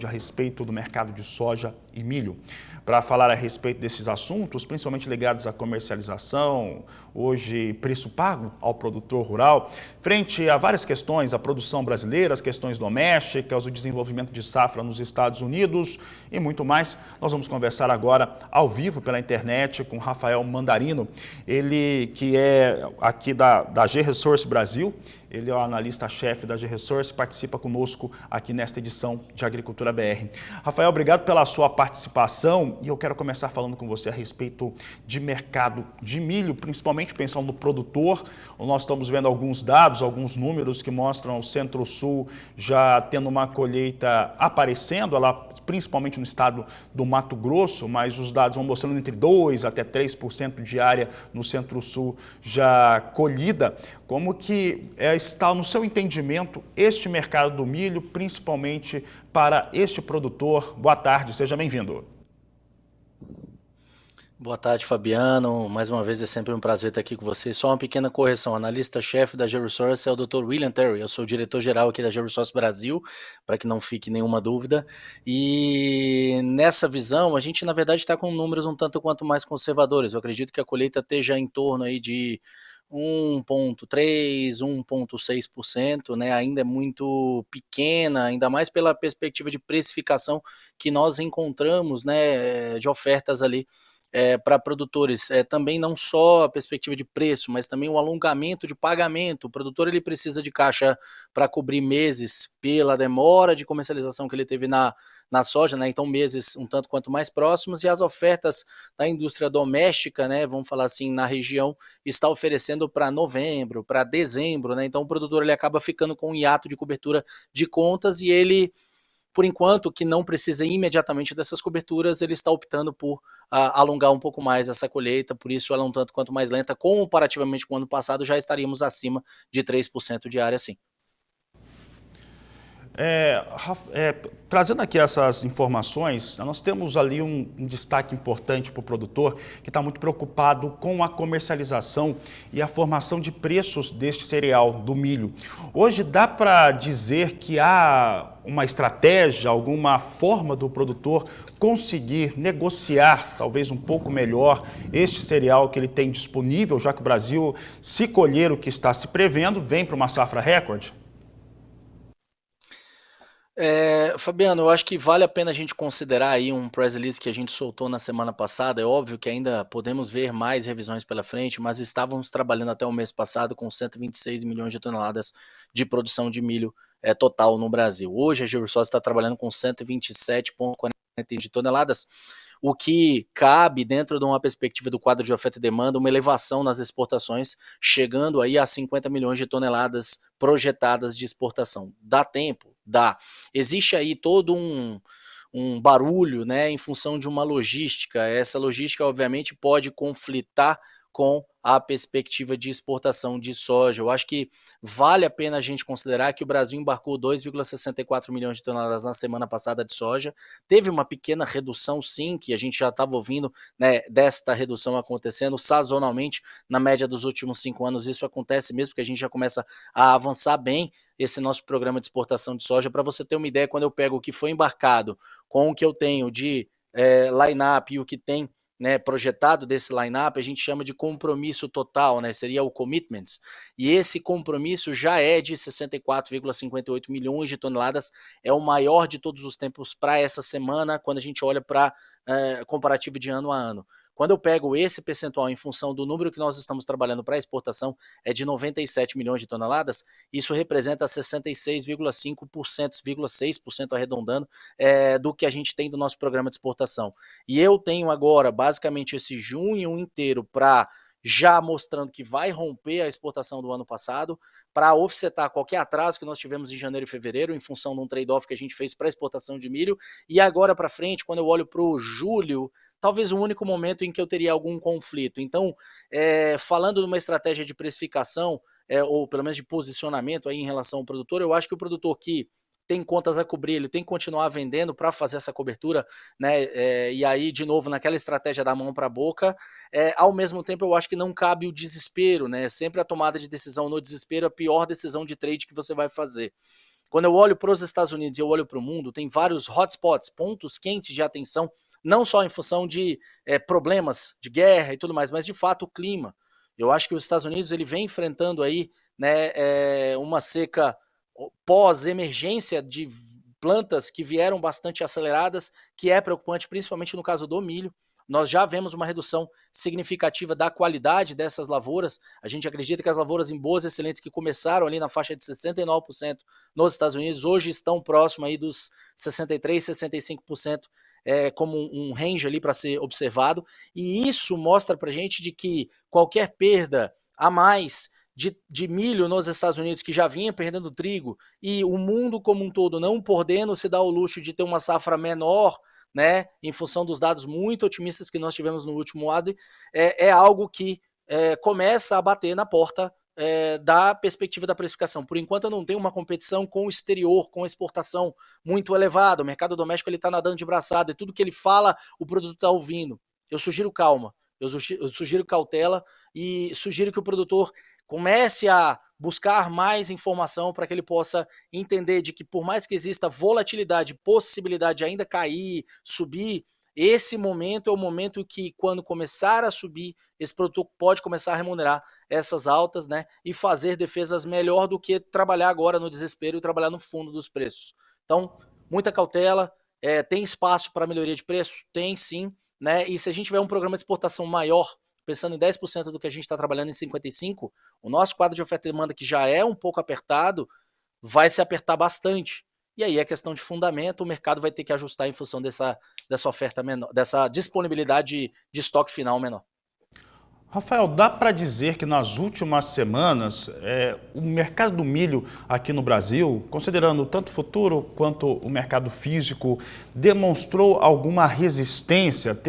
a respeito do mercado de soja e milho. Para falar a respeito desses assuntos, principalmente ligados à comercialização, hoje preço pago ao produtor rural, frente a várias questões, a produção brasileira, as questões domésticas, o desenvolvimento de safra nos Estados Unidos e muito mais, nós vamos conversar agora ao vivo pela internet com Rafael Mandarino, ele que é aqui da G-Resource Brasil. Ele é o analista-chefe da G-Resource, participa conosco aqui nesta edição de Agricultura BR. Rafael, obrigado pela sua participação e eu quero começar falando com você a respeito de mercado de milho, principalmente pensando no produtor. Nós estamos vendo alguns dados, alguns números que mostram o Centro-Sul já tendo uma colheita aparecendo, ela principalmente no estado do Mato Grosso, mas os dados vão mostrando entre 2% até 3% de área no Centro-Sul já colhida. Como que está, no seu entendimento, este mercado do milho, principalmente para este produtor? Boa tarde, seja bem-vindo. Boa tarde, Fabiano. Mais uma vez é sempre um prazer estar aqui com você. Só uma pequena correção. O analista-chefe da G-Resource é o Dr. William Terry. Eu sou o diretor-geral aqui da G-Resource Brasil, para que não fique nenhuma dúvida. E nessa visão, a gente, na verdade, está com números um tanto quanto mais conservadores. Eu acredito que a colheita esteja em torno aí de 1,3%, 1,6%, né? Ainda é muito pequena, ainda mais pela perspectiva de precificação que nós encontramos, né, de ofertas ali para produtores, também não só a perspectiva de preço, mas também o alongamento de pagamento. O produtor ele precisa de caixa para cobrir meses pela demora de comercialização que ele teve na soja, né? Então meses um tanto quanto mais próximos, e as ofertas da indústria doméstica, né, vamos falar assim, na região, está oferecendo para novembro, para dezembro, né? Então o produtor ele acaba ficando com um hiato de cobertura de contas e ele, por enquanto, que não precisa imediatamente dessas coberturas, ele está optando por alongar um pouco mais essa colheita, por isso ela é um tanto quanto mais lenta. Comparativamente com o ano passado, já estaríamos acima de 3% de área, sim. Trazendo aqui essas informações, nós temos ali um destaque importante para o produtor que está muito preocupado com a comercialização e a formação de preços deste cereal, do milho. Hoje dá para dizer que há uma estratégia, alguma forma do produtor conseguir negociar talvez um pouco melhor este cereal que ele tem disponível, já que o Brasil, se colher o que está se prevendo, vem para uma safra recorde? Fabiano, eu acho que vale a pena a gente considerar aí um press release que a gente soltou na semana passada. É óbvio que ainda podemos ver mais revisões pela frente, mas estávamos trabalhando até o mês passado com 126 milhões de toneladas de produção de milho total no Brasil. Hoje a G-Resource está trabalhando com 127,40 de toneladas, o que cabe dentro de uma perspectiva do quadro de oferta e demanda, uma elevação nas exportações, chegando aí a 50 milhões de toneladas projetadas de exportação. Dá tempo? Dá. Existe aí todo um barulho, né, em função de uma logística. Essa logística, obviamente, pode conflitar com a perspectiva de exportação de soja. Eu acho que vale a pena a gente considerar que o Brasil embarcou 2,64 milhões de toneladas na semana passada de soja. Teve uma pequena redução, sim, que a gente já estava ouvindo, né, desta redução acontecendo sazonalmente na média dos últimos 5 anos. Isso acontece mesmo, porque a gente já começa a avançar bem esse nosso programa de exportação de soja. Para você ter uma ideia, quando eu pego o que foi embarcado com o que eu tenho de line-up e o que tem, né, projetado desse line-up, a gente chama de compromisso total, né, seria o commitments, e esse compromisso já é de 64,58 milhões de toneladas, é o maior de todos os tempos para essa semana, quando a gente olha para comparativo de ano a ano. Quando eu pego esse percentual em função do número que nós estamos trabalhando para exportação, é de 97 milhões de toneladas, isso representa 66,5%, 6% arredondando, do que a gente tem do nosso programa de exportação. E eu tenho agora, basicamente, esse junho inteiro para já mostrando que vai romper a exportação do ano passado, para offsetar qualquer atraso que nós tivemos em janeiro e fevereiro, em função de um trade-off que a gente fez para exportação de milho, e agora para frente, quando eu olho para o julho, talvez o único momento em que eu teria algum conflito. Então, falando de uma estratégia de precificação, ou pelo menos de posicionamento aí em relação ao produtor, eu acho que o produtor que tem contas a cobrir, ele tem que continuar vendendo para fazer essa cobertura, né? E aí, de novo, naquela estratégia da mão para a boca, ao mesmo tempo eu acho que não cabe o desespero, né? Sempre a tomada de decisão no desespero é a pior decisão de trade que você vai fazer. quando eu olho para os Estados Unidos e eu olho para o mundo, tem vários hotspots, pontos quentes de atenção, não só em função de problemas de guerra e tudo mais, mas de fato o clima. Eu acho que os Estados Unidos ele vem enfrentando aí, né, uma seca pós-emergência de plantas que vieram bastante aceleradas, que é preocupante, principalmente no caso do milho. Nós já vemos uma redução significativa da qualidade dessas lavouras. A gente acredita que as lavouras em boas excelentes que começaram ali na faixa de 69% nos Estados Unidos, hoje estão próximo aí dos 63, 65%, como um range ali para ser observado. E isso mostra para a gente de que qualquer perda a mais de milho nos Estados Unidos, que já vinha perdendo trigo, e o mundo como um todo não podendo se dar o luxo de ter uma safra menor, né, em função dos dados muito otimistas que nós tivemos no último ADRI, é algo que começa a bater na porta da perspectiva da precificação. Por enquanto eu não tenho uma competição com o exterior, com exportação muito elevada, o mercado doméstico está nadando de braçada, e tudo que ele fala o produto está ouvindo. Eu sugiro calma, eu sugiro cautela e sugiro que o produtor comece a buscar mais informação para que ele possa entender de que por mais que exista volatilidade, possibilidade de ainda cair, subir, esse momento é o momento que quando começar a subir, esse produtor pode começar a remunerar essas altas, né, e fazer defesas melhor do que trabalhar agora no desespero e trabalhar no fundo dos preços. Então, muita cautela, tem espaço para melhoria de preços? Tem sim, né, e se a gente tiver um programa de exportação maior, pensando em 10% do que a gente está trabalhando em 55%, o nosso quadro de oferta e demanda, que já é um pouco apertado, vai se apertar bastante. E aí é questão de fundamento, o mercado vai ter que ajustar em função dessa oferta menor, dessa disponibilidade de estoque final menor. Rafael, dá para dizer que nas últimas semanas o mercado do milho aqui no Brasil, considerando tanto o futuro quanto o mercado físico, demonstrou alguma resistência,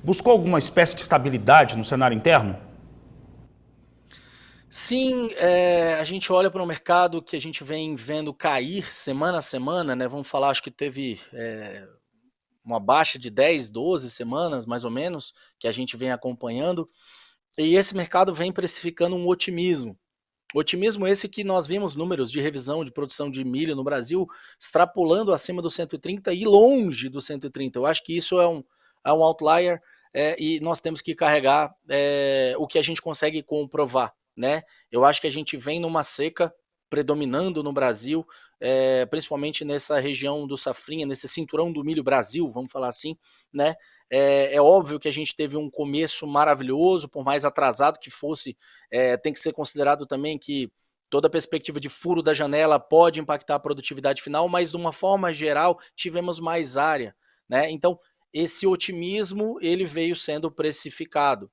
buscou alguma espécie de estabilidade no cenário interno? Sim, a gente olha para um mercado que a gente vem vendo cair semana a semana, né? Vamos falar, acho que teve uma baixa de 10, 12 semanas, mais ou menos, que a gente vem acompanhando, e esse mercado vem precificando um otimismo. Otimismo esse que nós vimos números de revisão de produção de milho no Brasil extrapolando acima do 130 e longe do 130. Eu acho que isso é um outlier, e nós temos que carregar o que a gente consegue comprovar, né? Eu acho que a gente vem numa seca predominando no Brasil, principalmente nessa região do Safrinha, nesse cinturão do milho Brasil, vamos falar assim, né? É óbvio que a gente teve um começo maravilhoso, por mais atrasado que fosse, tem que ser considerado também que toda a perspectiva de furo da janela pode impactar a produtividade final, mas de uma forma geral tivemos mais área, né? Então esse otimismo ele veio sendo precificado.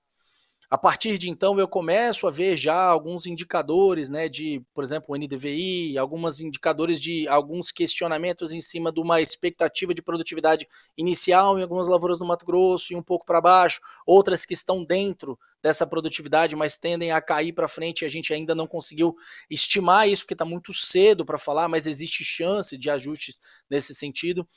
A partir de então eu começo a ver já alguns indicadores, né, de, por exemplo, o NDVI, alguns indicadores de alguns questionamentos em cima de uma expectativa de produtividade inicial em algumas lavouras do Mato Grosso e um pouco para baixo, outras que estão dentro dessa produtividade, mas tendem a cair para frente, e a gente ainda não conseguiu estimar isso porque está muito cedo para falar, mas existe chance de ajustes nesse sentido.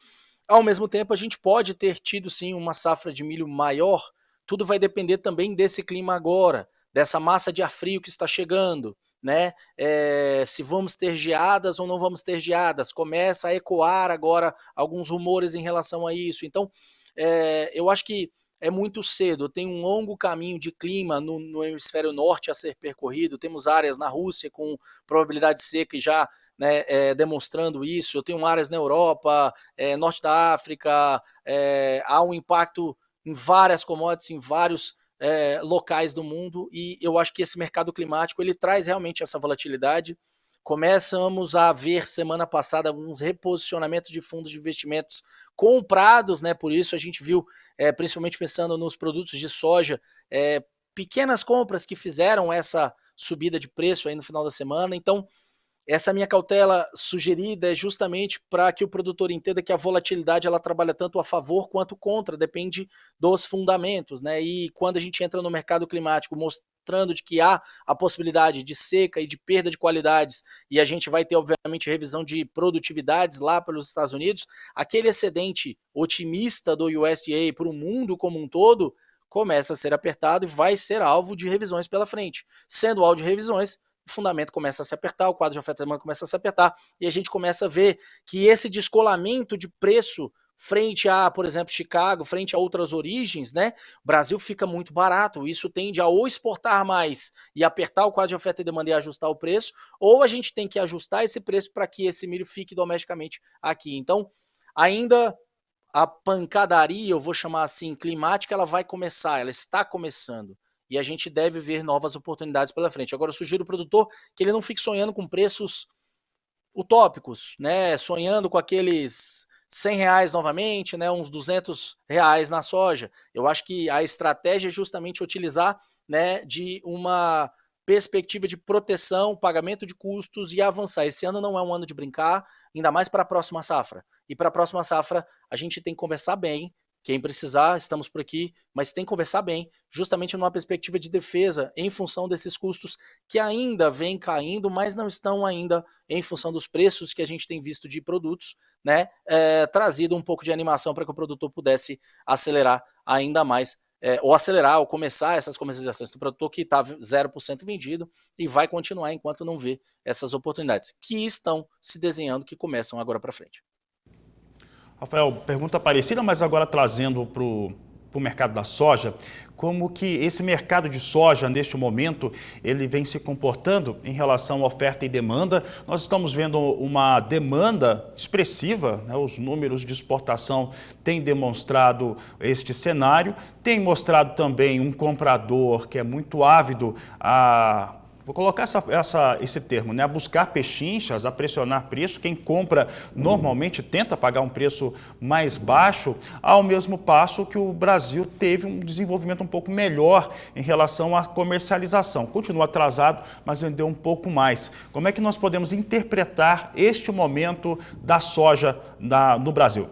Ao mesmo tempo, a gente pode ter tido sim uma safra de milho maior. Tudo vai depender também desse clima agora, dessa massa de ar frio que está chegando, né? Se vamos ter geadas ou não vamos ter geadas. Começa a ecoar agora alguns rumores em relação a isso. Então, eu acho que é muito cedo. Tem um longo caminho de clima no hemisfério norte a ser percorrido. Temos áreas na Rússia com probabilidade seca e já, né, demonstrando isso. Eu tenho áreas na Europa, norte da África. Há um impacto em várias commodities, em vários locais do mundo, e eu acho que esse mercado climático ele traz realmente essa volatilidade. Começamos a ver semana passada alguns reposicionamentos de fundos de investimentos comprados, né? Por isso a gente viu, principalmente pensando nos produtos de soja, pequenas compras que fizeram essa subida de preço aí no final da semana. Então, essa minha cautela sugerida é justamente para que o produtor entenda que a volatilidade ela trabalha tanto a favor quanto contra, depende dos fundamentos, né? E quando a gente entra no mercado climático mostrando de que há a possibilidade de seca e de perda de qualidades, e a gente vai ter, obviamente, revisão de produtividades lá pelos Estados Unidos, aquele excedente otimista do USDA para o mundo como um todo começa a ser apertado e vai ser alvo de revisões pela frente. Sendo alvo de revisões, o fundamento começa a se apertar, o quadro de oferta e demanda começa a se apertar, e a gente começa a ver que esse descolamento de preço frente a, por exemplo, Chicago, frente a outras origens, né? O Brasil fica muito barato. Isso tende a ou exportar mais e apertar o quadro de oferta e demanda e ajustar o preço, ou a gente tem que ajustar esse preço para que esse milho fique domesticamente aqui. Então, ainda a pancadaria, eu vou chamar assim, climática, ela vai começar, ela está começando. E a gente deve ver novas oportunidades pela frente. Agora, eu sugiro ao produtor que ele não fique sonhando com preços utópicos, né? Sonhando com aqueles R$ 100 novamente, né? Uns R$ 200 na soja. Eu acho que a estratégia é justamente utilizar, né, de uma perspectiva de proteção, pagamento de custos e avançar. Esse ano não é um ano de brincar, ainda mais para a próxima safra. E para a próxima safra a gente tem que conversar bem. Quem precisar, estamos por aqui, mas tem que conversar bem, justamente numa perspectiva de defesa em função desses custos que ainda vêm caindo, mas não estão ainda em função dos preços que a gente tem visto de produtos, né? Trazido um pouco de animação para que o produtor pudesse acelerar ainda mais, ou acelerar, ou começar essas comercializações do produtor que está 0% vendido e vai continuar enquanto não vê essas oportunidades que estão se desenhando, que começam agora para frente. Rafael, pergunta parecida, mas agora trazendo para o mercado da soja, como que esse mercado de soja, neste momento, ele vem se comportando em relação à oferta e demanda. Nós estamos vendo uma demanda expressiva, né? Os números de exportação têm demonstrado este cenário, tem mostrado também um comprador que é muito ávido a... Vou colocar esse termo, né? A buscar pechinchas, a pressionar preço. Quem compra normalmente tenta pagar um preço mais baixo, ao mesmo passo que o Brasil teve um desenvolvimento um pouco melhor em relação à comercialização. Continua atrasado, mas vendeu um pouco mais. Como é que nós podemos interpretar este momento da soja no Brasil?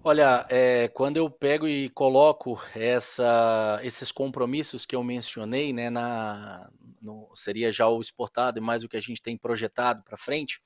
Olha, quando eu pego e coloco esses compromissos que eu mencionei, né, seria já o exportado e mais o que a gente tem projetado para frente,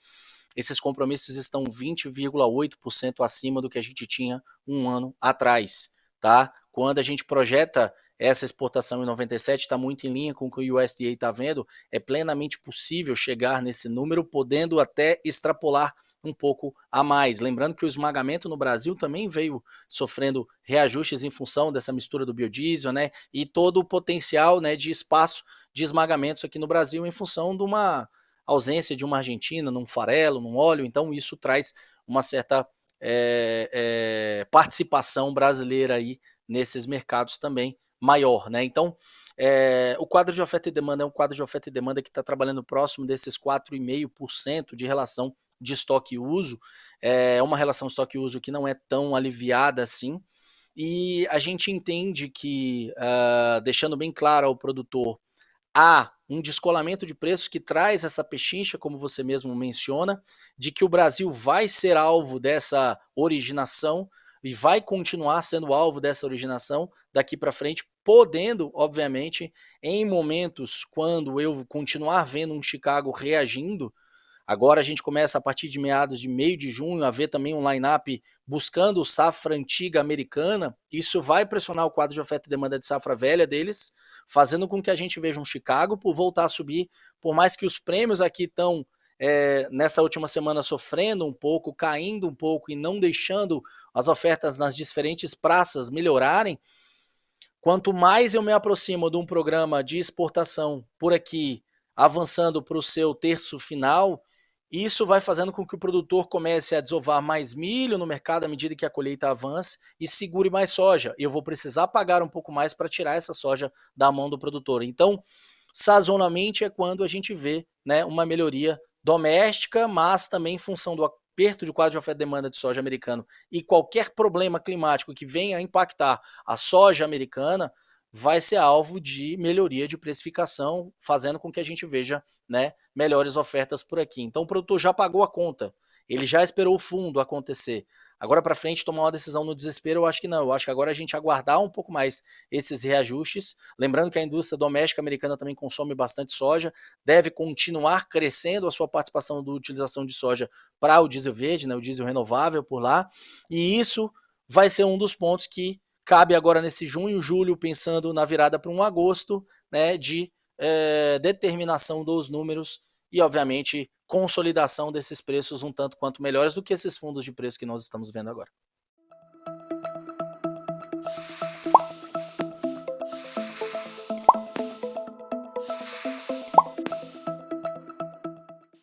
esses compromissos estão 20,8% acima do que a gente tinha um ano atrás, tá? Quando a gente projeta essa exportação em 97, está muito em linha com o que o USDA está vendo, é plenamente possível chegar nesse número, podendo até extrapolar um pouco a mais. Lembrando que o esmagamento no Brasil também veio sofrendo reajustes em função dessa mistura do biodiesel, né? E todo o potencial, né, de espaço de esmagamentos aqui no Brasil em função de uma ausência de uma Argentina, num farelo, num óleo. Então isso traz uma certa participação brasileira aí nesses mercados também maior, né? Então o quadro de oferta e demanda é um quadro de oferta e demanda que está trabalhando próximo desses 4,5% de relação de estoque e uso, é uma relação estoque e uso que não é tão aliviada assim, e a gente entende que, deixando bem claro ao produtor, há um descolamento de preços que traz essa pechincha, como você mesmo menciona, de que o Brasil vai ser alvo dessa originação e vai continuar sendo alvo dessa originação daqui para frente, podendo, obviamente, em momentos quando eu continuar vendo um Chicago reagindo. Agora a gente começa a partir de meados de meio de junho a ver também um line-up buscando safra antiga americana. Isso vai pressionar o quadro de oferta e demanda de safra velha deles, fazendo com que a gente veja um Chicago por voltar a subir, por mais que os prêmios aqui estão nessa última semana sofrendo um pouco, caindo um pouco e não deixando as ofertas nas diferentes praças melhorarem. Quanto mais eu me aproximo de um programa de exportação por aqui, avançando para o seu terço final, isso vai fazendo com que o produtor comece a desovar mais milho no mercado à medida que a colheita avance e segure mais soja. Eu vou precisar pagar um pouco mais para tirar essa soja da mão do produtor. Então, sazonalmente é quando a gente vê, né, uma melhoria doméstica, mas também em função do aperto de quadro de oferta e demanda de soja americano e qualquer problema climático que venha a impactar a soja americana, vai ser alvo de melhoria de precificação, fazendo com que a gente veja, né, melhores ofertas por aqui. Então o produtor já pagou a conta, ele já esperou o fundo acontecer. Agora para frente tomar uma decisão no desespero, eu acho que não. Eu acho que agora a gente aguardar um pouco mais esses reajustes. Lembrando que a indústria doméstica americana também consome bastante soja, deve continuar crescendo a sua participação da utilização de soja para o diesel verde, né, o diesel renovável por lá. E isso vai ser um dos pontos que cabe agora nesse junho, julho, pensando na virada para um agosto, né, de determinação dos números e, obviamente, consolidação desses preços um tanto quanto melhores do que esses fundos de preço que nós estamos vendo agora.